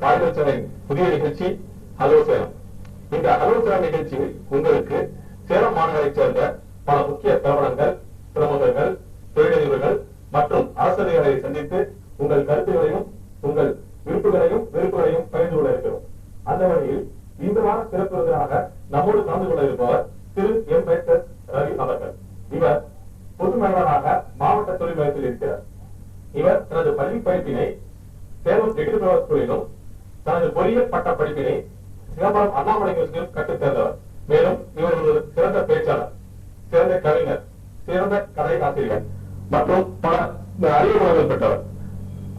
Polymer புதிய நிகழ்ச்சி hello Salem. இந்த ஹலோ சேலம் நிகழ்ச்சியில் உங்களுக்கு சேலம் மாநகரைச் சேர்ந்த பல முக்கிய பிரபலங்கள், பிரமுகர்கள், தொழிலதிபர்கள் மற்றும் ஆசிரியர்களை சந்தித்து உங்கள் கருத்துகளையும் உங்கள் வெறுப்புகளையும் பகிர்ந்து கொள்ள இருக்கிறோம். அந்த வகையில் இந்த வார சிறப்பு விருந்தினராக நம்மோடு கலந்து கொள்ள இருப்பவர் திரு எம். ரவி அவர்கள். இவர் பொது மேலாளராக மாவட்ட தொழில் மையத்தில் இருக்கிறார். இவர் தனது பள்ளி படிப்பினை சேலம் டிகிரி ஸ்கூலிலும் தனது பொறியியல் பட்ட படிப்பினை சிதம்பரம் அண்ணாமலை யூனிவர்சிட்டியில் கற்றுத் தேர்ந்தவர். மேலும் இவர் ஒரு சிறந்த பேச்சாளர், சிறந்த கவிஞர், சிறந்த கதை ஆசிரியர் மற்றும் பல அறிவுரைகள் பெற்றவர்.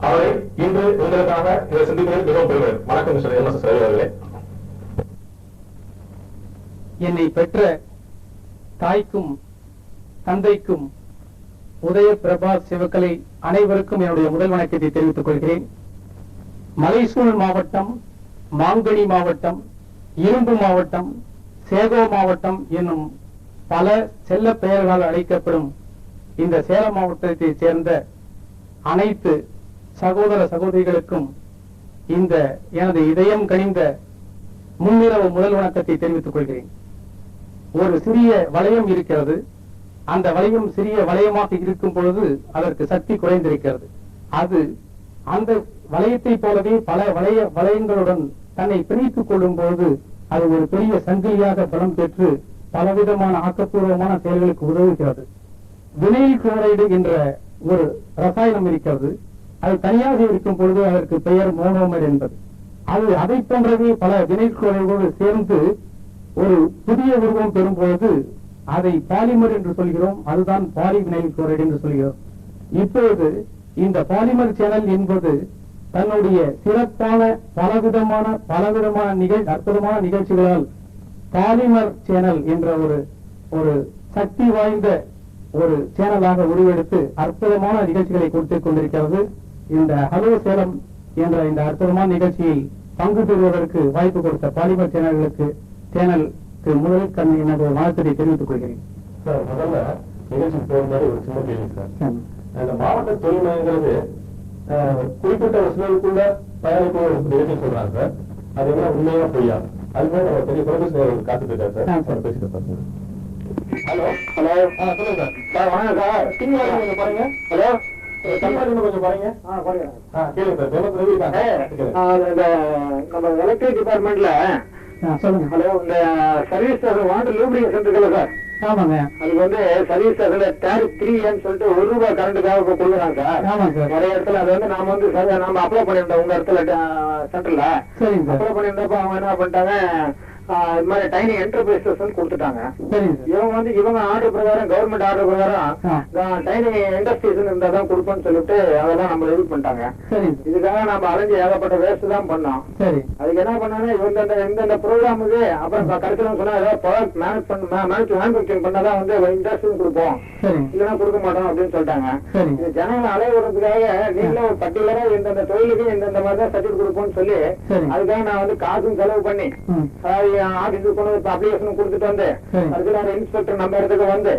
அவரை இன்று உங்களுக்காக இதை சந்திப்பதில் மிகவும் பெறுகிறேன். வணக்கம் மிஸ்டர் எம்.எஸ். ரவி அவர்களே. என்னை பெற்ற தாய்க்கும் தந்தைக்கும் உதய பிரபா சிவக்கலை அனைவருக்கும் என்னுடைய முதல் வணக்கத்தை தெரிவித்துக் கொள்கிறேன். மலைசூழ் மாவட்டம், மாங்கனி மாவட்டம், இரும்பு மாவட்டம், சேகோ மாவட்டம் என்னும் பல செல்ல பெயர்களால் அழைக்கப்படும் இந்த சேலம் மாவட்டத்தைச் சேர்ந்த அனைத்து சகோதர சகோதரிகளுக்கும் இந்த எனது இதயம் கனிந்த முன்னிரவு முதல் வணக்கத்தை தெரிவித்துக் கொள்கிறேன். ஒரு சிறிய வளையம் இருக்கிறது. அந்த வளையம் சிறிய வளையமாக இருக்கும் பொழுது அதற்கு சக்தி குறைந்திருக்கிறது. அது அந்த வளையத்தை போலவே பல வளையங்களுடன் தன்னை பிணைத்துக் கொள்ளும் பொழுது அது ஒரு பெரிய சங்கிலியாக பலம் பெற்று பலவிதமான ஆக்கப்பூர்வமான செயல்களுக்கு உதவுகிறது. வினைல் குளோரைடு என்ற ஒரு ரசாயனம் இருக்கிறது. அது தனியாக இருக்கும் பொழுது அதற்கு பெயர் மோனோமர் என்பது. அது அதை போன்றவே பல வினைல் குளோரைடோடு சேர்ந்து ஒரு புதிய உருவம் பெறும் பொழுது அதை பாலிமர் என்று சொல்கிறோம். அதுதான் பாலிவினைல் குளோரைடு என்று சொல்கிறோம். இப்பொழுது இந்த பாலிமர் சேனல் என்பது தன்னுடைய சிறப்பான பலவிதமான அற்புதமான நிகழ்ச்சிகளால் பாலிமர் சேனல் என்ற ஒரு சக்தி வாய்ந்த ஒரு சேனலாக உருவெடுத்து அற்புதமான நிகழ்ச்சிகளை கொடுத்துக் கொண்டிருக்கிறது. இந்த ஹலோ சேலம் என்ற இந்த அற்புதமான நிகழ்ச்சியில் பங்கு பெறுவதற்கு வாய்ப்பு கொடுத்த பாலிமர் சேனலுக்கு முதல் எனது வாழ்த்தை தெரிவித்துக் கொள்கிறேன். சார், முதல்ல நிகழ்ச்சி போகும்போது ஒரு சின்ன கேள்வி சார். இந்த மாவட்ட தொழில் மையங்கிறது குறிப்பிட்ட ஒரு சிலருக்குள்ள தயாரிப்பு நிகழ்ச்சி சொல்றாங்க சார். அது என்ன உண்மையா பொய்யா? அதுவே நம்ம பெரிய தொலைபேசி காத்துட்டு இருக்காரு சார். பேசிட்டு பாருங்க. ஹலோ சொல்லுங்க சார். வணக்கம் சார். கொஞ்சம் பாருங்க. ஹலோ கொஞ்சம் பாருங்க. கேளுங்க சார். நம்ம எலக்ட்ரிக் டிபார்ட்மெண்ட்ல சொல்லுங்க. ஹலோ, இந்த சர்வீஸ் ஸ்டேஷன் வாட்டர் லூப்ரிகேஷன் இருக்குல்ல சார்? ஆமாங்க. அதுக்கு வந்து சர்வீஸ் ஸ்டேஷன்ல டேரிஃப் 3 சொல்லிட்டு ₹1 கரண்ட்டுக்காக கொடுக்குறாங்க சார். ஆமாங்க சார். நிறைய இடத்துல அது வந்து நாம அப்ளை பண்ணிருந்தோம் உங்க இடத்துல சென்டர்ல. சரிங்க. அப்ளை பண்ணிருந்தப்ப அவங்க என்ன பண்ணிட்டாங்க, இது மாதிரி டைனி என்டர்பிரைசஸ் கொடுத்துட்டாங்க. இவங்க ஆர்டர் பிரகாரம், கவர்மெண்ட் ஆர்டர் பிரகாரம் டைனி இண்டஸ்ட்ரீஸ் இருந்தாதான் கொடுப்போம்னு சொல்லிட்டு அதெல்லாம் நம்ம ரெடி பண்ணிட்டாங்க. இதுக்காக நம்ம அலைஞ்சு ஏகப்பட்ட வேஸ்ட் தான் பண்ணோம். அதுக்கு என்ன பண்ணாங்க, இந்த ப்ரோக்ராமுக்கு அப்புறம் கடைசியில சொன்னா ஏதாவது ப்ராடக்ட் மேனுஃபேக்சரிங் பண்ணாதான் வந்து இண்டஸ்ட்ரி கொடுப்போம், இல்லைன்னா கொடுக்க மாட்டோம் அப்படின்னு சொல்லிட்டாங்க. ஜனங்களை அலைய விடுறதுக்காக நீங்களும் ஒரு பர்டிகுலரா இந்த தொழிலுக்கு இந்த மாதிரி தான் சர்டிபிகேட் கொடுப்போம்னு சொல்லி அதுக்காக நான் வந்து காசும் செலவு பண்ணி ஆபீஸுக்கு கொண்டு அப்ளிகேஷன் கொடுத்துட்டு வந்து அதுக்கு இன்ஸ்பெக்டர் நம்ம இடத்துக்கு வந்து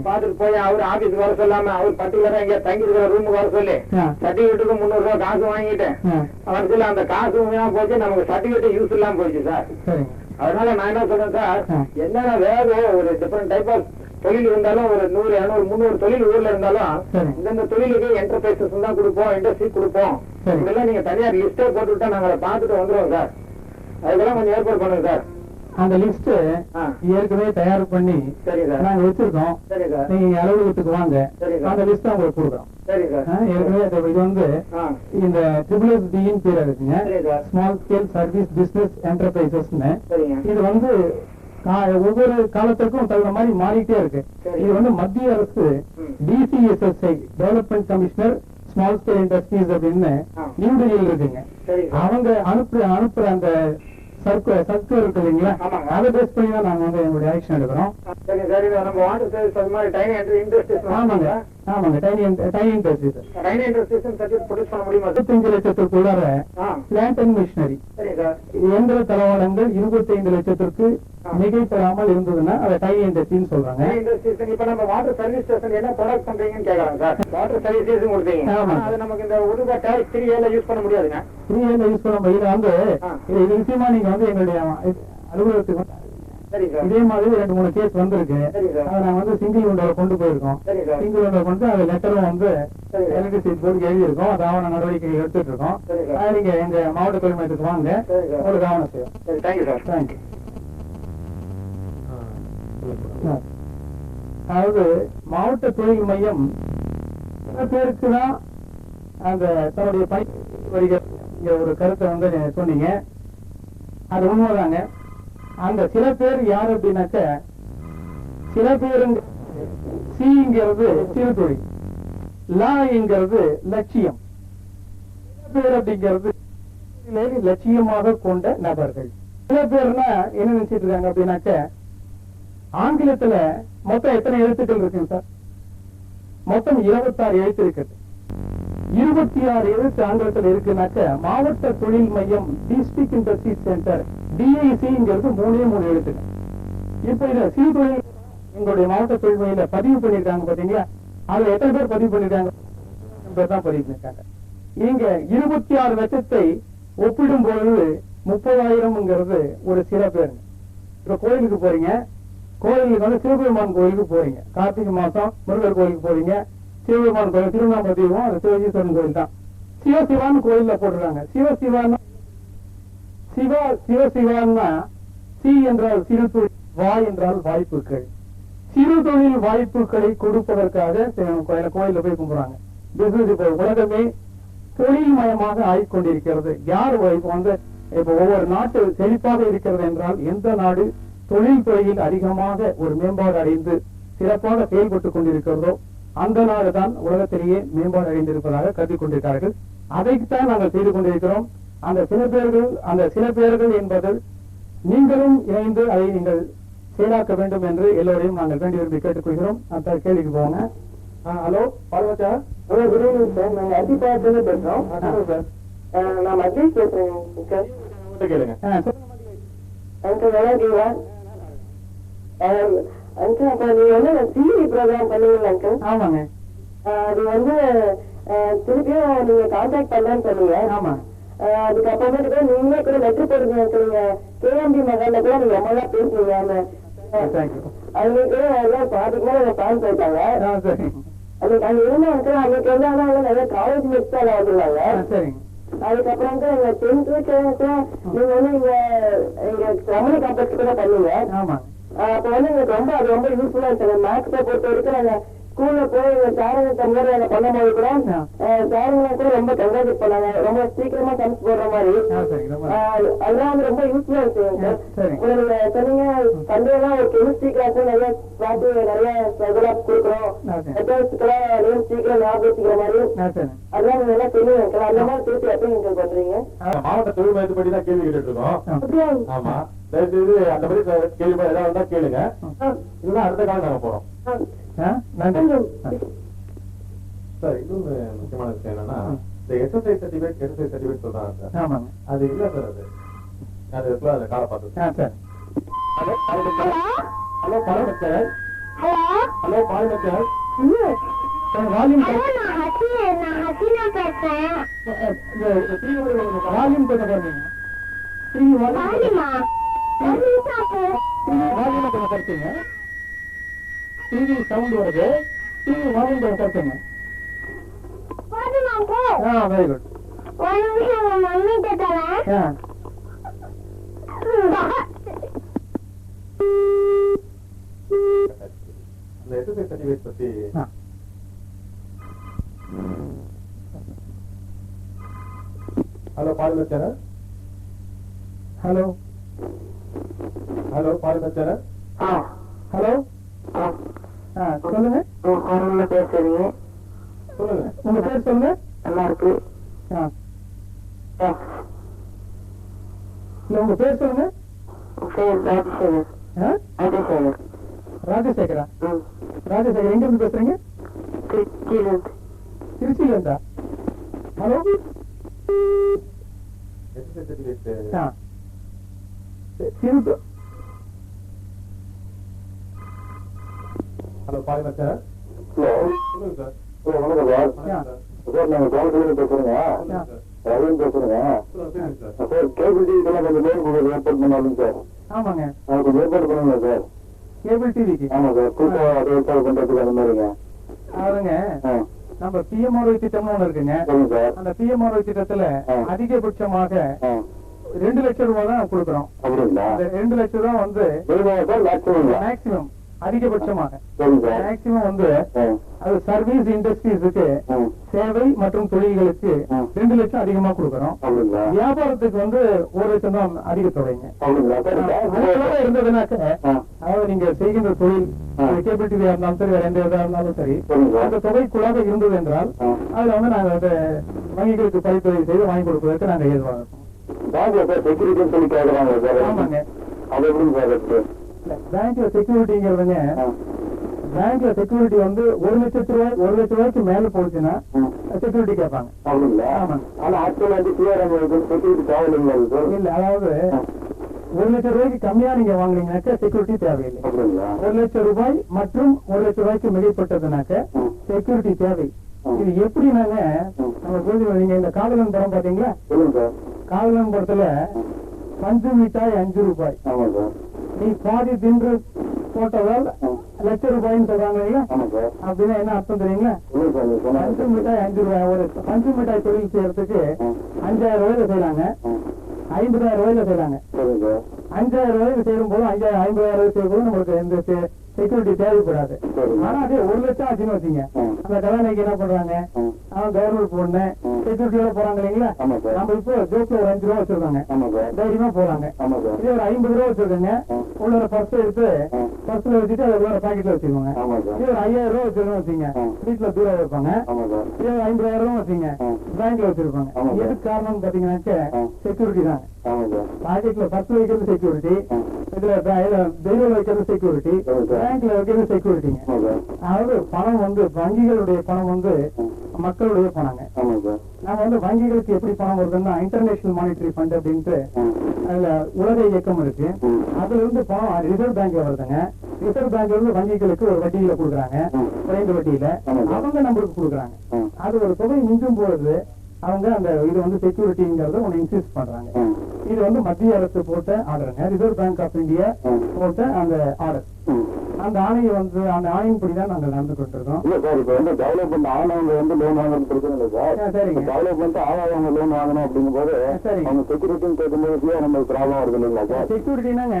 பாத்துட்டு போய் அவர் ஆபீஸுக்கு வர சொல்லாம அவர் பர்டிகுலரா இங்க தங்கி இருக்கிற ரூமுக்கு வர சொல்லி சர்டிபிகேட்டுக்கு ₹300 காசு வாங்கிட்டு அவருக்கு அந்த காசு போச்சு, நமக்கு சர்டிபிகேட் யூஸ் இல்லாம போயிடுச்சு சார். அதனால நான் என்ன சொல்றேன் சார், என்னன்னா வேற ஒரு டிஃபரெண்ட் டைப் ஆஃப் தொழில் இருந்தாலும் ஒரு 100, 200, 300 தொழில் ஊர்ல இருந்தாலும் இந்த தொழிலுக்கு என்டர்பிரைசஸ் தான் கொடுப்போம், இண்டஸ்ட்ரி கொடுப்போம். இதெல்லாம் நீங்க தனியார் லிஸ்டே போட்டுவிட்டா நாங்க அதை பார்த்துட்டு வந்துருவோம் சார். அதுக்கெல்லாம் கொஞ்சம் ஏற்பாடு பண்ணுங்க சார். அந்த லிஸ்ட் ஏற்கனவே தயார் பண்ணி நாங்க வச்சிருக்கோம். நீங்க அலுவலகத்துக்கு வாங்க, அந்த லிஸ்ட் உங்களுக்கு கொடுக்குறோம். ஏற்கனவே இது வந்து இந்த SSSBன்னு பேர் இருக்குங்க, small scale service business enterprises. இது வந்து ஒவ்வொரு காலத்திற்கும் தகுந்த மாதிரி மாறிட்டே இருக்கு. இது வந்து மத்திய அரசு DCSSI development commissioner small scale industries அப்படின்னு நியூ டெல்லியில் இருக்குங்க. அவங்க அனுப்புற அந்த சர்க்குலர் இருக்கு இல்லைங்களா, அதை பேஸ் பண்ணி தான் நாங்க வந்து எங்களுடைய ஆக்ஷன் எடுக்கிறோம். ஆமாங்க. ஆமாங்க, tiny industries. Tiny industries certificate produce பண்ண முடியுமா சார்? 25 லட்சத்திற்குள்ளார பிளான்ட் அண்ட் மிஷினரி சரி சார். இயந்திர தளவாடங்கள் 25 லட்சத்திற்கு மிகைப்படாமல் இருந்ததுன்னா அதை டைனி இண்டஸ்ட்ரின்னு சொல்றாங்க. டைனி இண்டஸ்ட்ரீஸ் இப்ப நம்ம வாட்டர் சர்வீஸ் ஸ்டேஷன் என்ன ப்ராடக்ட் பண்றீங்கன்னு கேக்குறாங்க சார். வாட்டர் சர்வீஸ் கொடுத்தீங்க, அது நமக்கு இந்த உருவா டேரிஃப் 3A யூஸ் பண்ண முடியாதுங்க. 3A யூஸ் பண்ண முடியாது. வந்து இது நிச்சயமா நீங்க வந்து எங்களுடைய அலுவலகத்துக்கு இதே மாதிரி 2-3 கேஸ் வந்திருக்கு. அதை நாங்க வந்து சிங்கிள் விண்டோல கொண்டு போயிருக்கோம். சிங்கிள் விண்டோ கொண்டு அது லெட்டரும் வந்து எலக்ட்ரிசிட்டி போர்டு எழுதி இருக்கோம். அது ஆவண நடவடிக்கை எடுத்துட்டு இருக்கோம். நீங்க எங்க மாவட்ட தொழில் மையத்துக்கு வாங்க, ஒரு கவனம் செய்யும். Thank you sir. தேங்க்யூ. அதாவது மாவட்ட தொழில் மையம் சில பேருக்கு தான் அந்த தன்னுடைய பணி வருகிற ஒரு கருத்தை வந்து சொன்னீங்க. அது உண்மைதாங்க. அந்த சில பேர் யாரு அப்படின்னாக்க, சில பேருங்க சிங்கிறது சிறு தொழில், லாங்கிறது லட்சியம். சில பேர் அப்படிங்கிறது லட்சியமாக கொண்ட நபர்கள். சில பேர்னா என்ன நினைச்சிட்டு இருக்காங்க அப்படின்னாக்க, ஆங்கிலத்துல மொத்தம் எத்தனை எழுத்துக்கள் இருக்குங்க சார்? மொத்தம் 26 எழுத்து இருக்குது. 26 எழுத்து ஆங்கிலத்தில் இருக்குனாக்க, மாவட்ட தொழில் மையம் டிஸ்ட்ரிக்ட் இண்டஸ்ட்ரி சென்டர் DICங்கிறது 3 எழுத்துக்கள். இப்ப இத சிறு தொழில் எங்களுடைய மாவட்ட தொழில் மையில பதிவு பண்ணிருக்காங்க பாத்தீங்களா? அதுல எத்தனை பேர் பதிவு பண்ணிருக்காங்க? பேர் தான் பதிவு பண்ணிருக்காங்க. இங்க 26 லட்சத்தை ஒப்பிடும் பொழுது 30,000ங்கிறது ஒரு சில பேருங்க. இப்ப கோயிலுக்கு போறீங்க, கோயிலுக்கு வந்து சிவபெருமான் கோயிலுக்கு போறீங்க. கார்த்திகை மாசம் முருகர் கோயிலுக்கு போறீங்க. சிவபெருமான் கோயில் திருவண்ணாமலையும் அது சிவஜீஸ்வரன் கோயில் தான். சிவசிவான்னு கோயில்ல போடுறாங்க. சிவசிவான்னு சிவசிவான்னா சி என்றால் சிறு தொழில், வா என்றால் வாய்ப்புகள். சிறு தொழில் வாய்ப்புகளை கொடுப்பதற்காக கோயில போய் கும்பிடுறாங்க. பிசினஸ் இப்போ உலகமே தொழில் மயமாக ஆகிக்கொண்டிருக்கிறது. யார் இப்ப வந்து இப்ப ஒவ்வொரு நாட்டு செழிப்பாக இருக்கிறது என்றால், எந்த நாடு தொழில் துறையில் அதிகமாக ஒரு மேம்பாடு அடைந்து சிறப்பாக செயல்பட்டுக் கொண்டிருக்கிறதோ அந்த நாடுதான் உலகத்திலேயே மேம்பாடு அடைந்திருப்பதாக கருதி கொண்டிருக்கிறார்கள். அதைத்தான் நாங்கள் செய்து கொண்டிருக்கிறோம். அந்த சில பேர்கள் என்பது நீங்களும் இணைந்து அதை நீங்கள் செயலாக்க வேண்டும் என்று எல்லோரையும் நாங்கள் வேண்டி விரும்பி கேட்டுக்கொள்கிறோம். அந்த கேள்விக்கு போங்க. ஹலோ பார்வச்சா. Hello, good evening sir. நாங்கள் அத்திப்பாளத்துல பேசுறோம் சார். நான் மகேஷ் பேசுறேன் சார். கேளுங்க. அங்கிள் நல்லா இருக்கீங்களா? அங்கிள், அப்ப நீங்க வந்து டிவி ப்ரோக்ராம் பண்ணீங்களா அங்கிள்? ஆமாங்க. அது வந்து திருப்பியும் நீங்க கான்டாக்ட் பண்ணலான்னு சொன்னீங்க. ஆமா. அதுக்கப்புறமேட்டு கூட நீங்களே கூட லெட்டர் போடுங்க. KMB மகான்ல கூட நீங்க ரொம்ப நாள் பேசுனீங்க. அவங்க கூட எல்லாம் பாதிக்கு மேல பாஸ் போயிட்டாங்க. அதுக்கு அங்க இருந்தாங்க. அன்னைக்கு வந்து ஆனா நிறைய காலேஜ் மிக்ஸ் எல்லாம் வந்துருந்தாங்க. அதுக்கப்புறம் வந்து எங்க 10th நீங்க வந்து எங்க ரமணி காம்ப்ளெக்ஸ் கூட பண்ணீங்க. அப்ப வந்து எங்களுக்கு அது ரொம்ப யூஸ்ஃபுல்லா இருந்துச்சு. மேக்ஸை பொறுத்த வரைக்கும் நாங்க ஸ்கூல்ல போய் எங்க சாருங்க தம்பி நாங்க பண்ணும்போது கூட சாருங்க கூட ரொம்ப கங்க்ராச்சுலேட் பண்ணாங்க. ரொம்ப சீக்கிரமா சமைச்சு போடுற மாதிரி அதெல்லாம் வந்து ரொம்ப யூஸ்ஃபுல்லா இருக்குங்க சார். நீங்க சொன்னீங்க சண்டேலாம் ஒரு கெமிஸ்ட்ரி கிளாஸ் நிறைய கிளாஸ் நிறைய இதெல்லாம் கொடுக்குறோம். நேம் சீக்கிரம் ஞாபகம் வச்சுக்கிற மாதிரி அதெல்லாம் நீங்க எல்லாம் சொல்லுங்க. அந்த மாதிரி திருப்பி எப்ப நீங்க பண்றீங்க? மாவட்ட தொழில் மையத்துப்படி தான் கேள்வி கேட்டு இருக்கோம். ஆமா, தயவுசெய்து அந்த மாதிரி கேள்வி ஏதாவது இருந்தா கேளுங்க. இல்லைன்னா அடுத்த காலம் நாங்க போறோம். சார், இன்னொரு முக்கியமான விஷயம் என்னன்னா, இந்த எஸ்எஸ்ஐ சர்டிபிகேட் சொல்றாங்க சார். அது இல்ல சார். அது அதை கால பார்த்து. ஹலோ பாலமச்சர். ஹலோ பாலமச்சர். வால்யூம் வால்யூம் கொஞ்சம் குறைச்சிங்க. டிவி சவுண்ட் வருது. டிவி வால்யூம் கொஞ்சம் குறைச்சிங்க. Very good. அந்த எஸ்எஸ்ஐ சர்டிபிகேட் பத்தி ஹலோ பாலமச்சர். ஹலோ பாலமச்சர். ஹலோ சொல்லுங்க. பேசுறீங்க. சொல்லுங்க, உங்க பேர் சொல்லுங்க. நல்லா இருக்கு. இல்ல உங்க பேர் சொல்லுங்க. ராஜசேகரா? ராஜசேகர் எங்க இருந்து பேசுறீங்க? திருச்சியில இருந்தா? ஹலோ, ஹலோ பாருங்க சார். வணக்கம் சார், நாங்க கோயம்புத்தூர்ல பேசுறோங்க. ரவீன் பேசுறேங்க சார். கேபிள் டிவி கொஞ்சம் லோன் ஏற்பாடு பண்ணாலும் சார். ஆமாங்க, அது கொஞ்சம் ஏற்பாடு பண்ணுங்க சார். கேபிள் டிவிக்கு? ஆமா சார், கூட்டம் அது ஏற்பாடு பண்றதுக்கு அந்த மாதிரிங்க. அதுங்க நம்ம பிஎம்ஆர்ஒய் திட்டம்னு ஒண்ணு இருக்குங்க. அந்த பிஎம்ஆர்ஒய் திட்டத்துல அதிகபட்சமாக 2 லட்சம் ரூபாய் தான் கொடுக்குறோம். 2 லட்சம் ரூபாய் வந்து மேக்சிமம், அதிகபட்சமாக மேக்சிமம் வந்து அது சர்வீஸ் இண்டஸ்ட்ரீஸுக்கு, சேவை மற்றும் தொழில்களுக்கு 2 லட்சம் அதிகமா கொடுக்குறோம். வியாபாரத்துக்கு வந்து 1 லட்சம் தான் அதிக தொகைங்க. இருந்ததுனாக்க, அதாவது நீங்க செய்கின்ற தொழில் கேபிள் டிவியா இருந்தாலும் சரி, வேற எந்த இதா இருந்தாலும் சரி, அந்த தொகைக்குள்ளாக இருந்தது என்றால் அதுல வந்து நாங்க அந்த வங்கிகளுக்கு பரிந்துரை செய்து வாங்கி கொடுப்பதற்கு நாங்க ஏதுவாக இருக்கோம். ஆமாங்க, பேங்க்ல செக்யூரிட்டிங்கிறதுங்க, பேங்க்ல செக்யூரிட்டி வந்து 1 லட்சம் ரூபாய்க்கு மேல போச்சுன்னா செக்யூரிட்டி கேட்பாங்க. இல்ல, அதாவது 1 லட்சம் ரூபாய்க்கு கம்மியா நீங்க வாங்குறீங்கன்னாக்க செக்யூரிட்டி தேவையில்லை. 1 லட்சம் ரூபாய் மற்றும் 1 லட்சம் ரூபாய்க்கு மிகைப்பட்டதுனாக்க செக்யூரிட்டி தேவை. இது எப்படின்னாங்க, நம்ம புரிஞ்சு, நீங்க இந்த காதலன் படம் பாத்தீங்களா? காதலன் படத்துல பஞ்சு மிட்டாய் 5 ரூபாய், நீ பாதி தின்று போட்டதால் லட்சம் ரூபாய்ன்னு சொல்றாங்க இல்லையா? அப்படின்னா என்ன அர்த்தம் தெரியுங்களா? பஞ்சு மிட்டாய் 5 ரூபாய். ஒரு பஞ்சு மிட்டாய் தொழில் செய்யறதுக்கு 5000 ரூபாயில செய்யறாங்க, 50,000 ரூபாயில செய்யறாங்க. 5000 ரூபாய்க்கு செய்யும் போது 50,000 ரூபாய் செய்யும் போது நம்மளுக்கு எந்த செக்யூரிட்டி தேவைப்படாது. ஆனா அதே 1 லட்சம் ஆச்சுன்னு வச்சுங்க, அந்த கதாநாயகி என்ன பண்றாங்க, அவன் கவர்மெண்ட் பொண்ணு செக்யூரிட்டியோட போறாங்க இல்லைங்களா? நம்ம இப்போ ஜோப்ல ஒரு 5 ரூபா வச்சிருக்காங்க, தைரியமா போறாங்க. இதே ஒரு 50 ரூபா வச்சிருக்காங்க, உள்ள பர்ஸ் எடுத்து பர்ஸ்ல வச்சுட்டு அதை உள்ள பாக்கெட்ல வச்சுக்கோங்க. இதே ஒரு 5000 ரூபா வச்சிருக்கோம் வச்சுங்க, வீட்டுல தூரம் வைப்பாங்க. இதே ஒரு 50,000 ரூபா வச்சுங்க, பேங்க்ல வச்சிருப்பாங்க. எதுக்கு காரணம்னு பாத்தீங்கன்னாக்க செக்யூரிட்டி தாங்க. பாக்கெட்ல பர்ஸ் வைக்கிறது செக்யூரிட்டி, இதுல தெய்வம் வைக்கிறது செக்யூரிட்டி, பேங்க்ல வைக்கிறது செக்யூரிட்டிங்க. அதாவது பணம் வந்து வங்கிகளுடைய பணம் வந்து மக்களுடைய பணங்க. நாம வந்து வங்கிகளுக்கு எப்படி பணம் வருதுன்னா, இன்டர்நேஷனல் மானிட்டரி ஃபண்ட் அப்படின்ட்டு அதுல உலக இயக்கம் இருக்கு. அதுல இருந்து பணம் ரிசர்வ் பேங்க்ல வருதுங்க. ரிசர்வ் பேங்க்ல இருந்து வங்கிகளுக்கு ஒரு வட்டியில கொடுக்குறாங்க, குறைந்த வட்டியில அவங்க நம்மளுக்கு கொடுக்குறாங்க. அது ஒரு தொகை மிஞ்சும் பொழுது அவங்க அந்த இது வந்து செக்யூரிட்டிங்கிறத ஒண்ணு இன்சிஸ்ட் பண்றாங்க. இது வந்து மத்திய அரசு போட்ட ஆர்டருங்க, ரிசர்வ் பேங்க் ஆஃப் இந்தியா போட்ட அந்த ஆர்டர். அந்த ஆணையை வந்து அந்த ஆணையின்படிதான் நாங்கள் நடந்து கொண்டிருக்கோம். இல்ல சார், இப்ப வந்து டெவலப்மெண்ட் ஆனவங்க வந்து லோன் வாங்கணும் பிரச்சனை இல்லை சார். சரிங்க, டெவலப்மெண்ட் ஆகாதவங்க லோன் வாங்கணும் அப்படிங்கும் போது அவங்க செக்யூரிட்டின்னு கேட்கும்போது நமக்கு ப்ராப்ளம் வருது இல்லைங்களா சார்? செக்யூரிட்டினாங்க,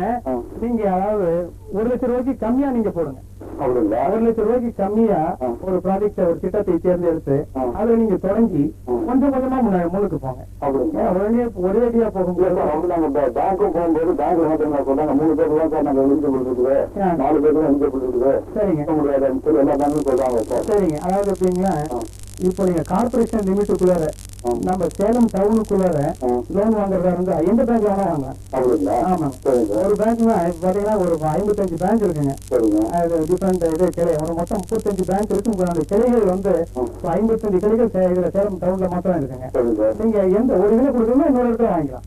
நீங்க அதாவது 1 லட்சம் ரூபாய்க்கு கம்மியா நீங்க போடுங்க. அப்படிங்களா? 1 லட்சம் ரூபாய்க்கு கம்மியா ஒரு ப்ராஜெக்ட், ஒரு திட்டத்தை தேர்ந்தெடுத்து அதுல நீங்க தொடங்கி கொஞ்சம் கொஞ்சமா முன்னுக்கு போங்க. அப்படிங்களா? ஒரேடியா போகும்போது நாங்க பேங்க்கும் போகும்போது பேங்க்ல மட்டும் சொல்றாங்க 3 பேர் தான் சார் நாங்க எலிஜிபிள் இருக்குது, 4 பேர் தான் எலிஜிபிள் இருக்குது. சரிங்க, எல்லா பேங்க்கும் சொல்றாங்க சார். சரிங்க. அதாவது எப்படிங்களா, இப்போ நீங்க கார்பரேஷன் லிமிட்டுக்குள்ளார நம்ம சேலம் டவுனுக்குள்ளார லோன் வாங்குறதா இருந்தா எந்த பேங்க்ல வேணா வாங்கலாம். ஆமாங்க, ஒரு பேங்க்னா பாத்தீங்கன்னா ஒரு 55 பேங்க் இருக்குங்க. டிஃபரெண்ட் இது கிளை, ஒரு மொத்தம் 35 பேங்க் இருக்கு. அந்த கிளைகள் வந்து 55 கிளைகள் இதுல சேலம் டவுன்ல மட்டும் இருக்குங்க. நீங்க எந்த ஒரு இதுல கொடுக்கணுமோ இன்னொரு இடத்துல வாங்கிக்கலாம்.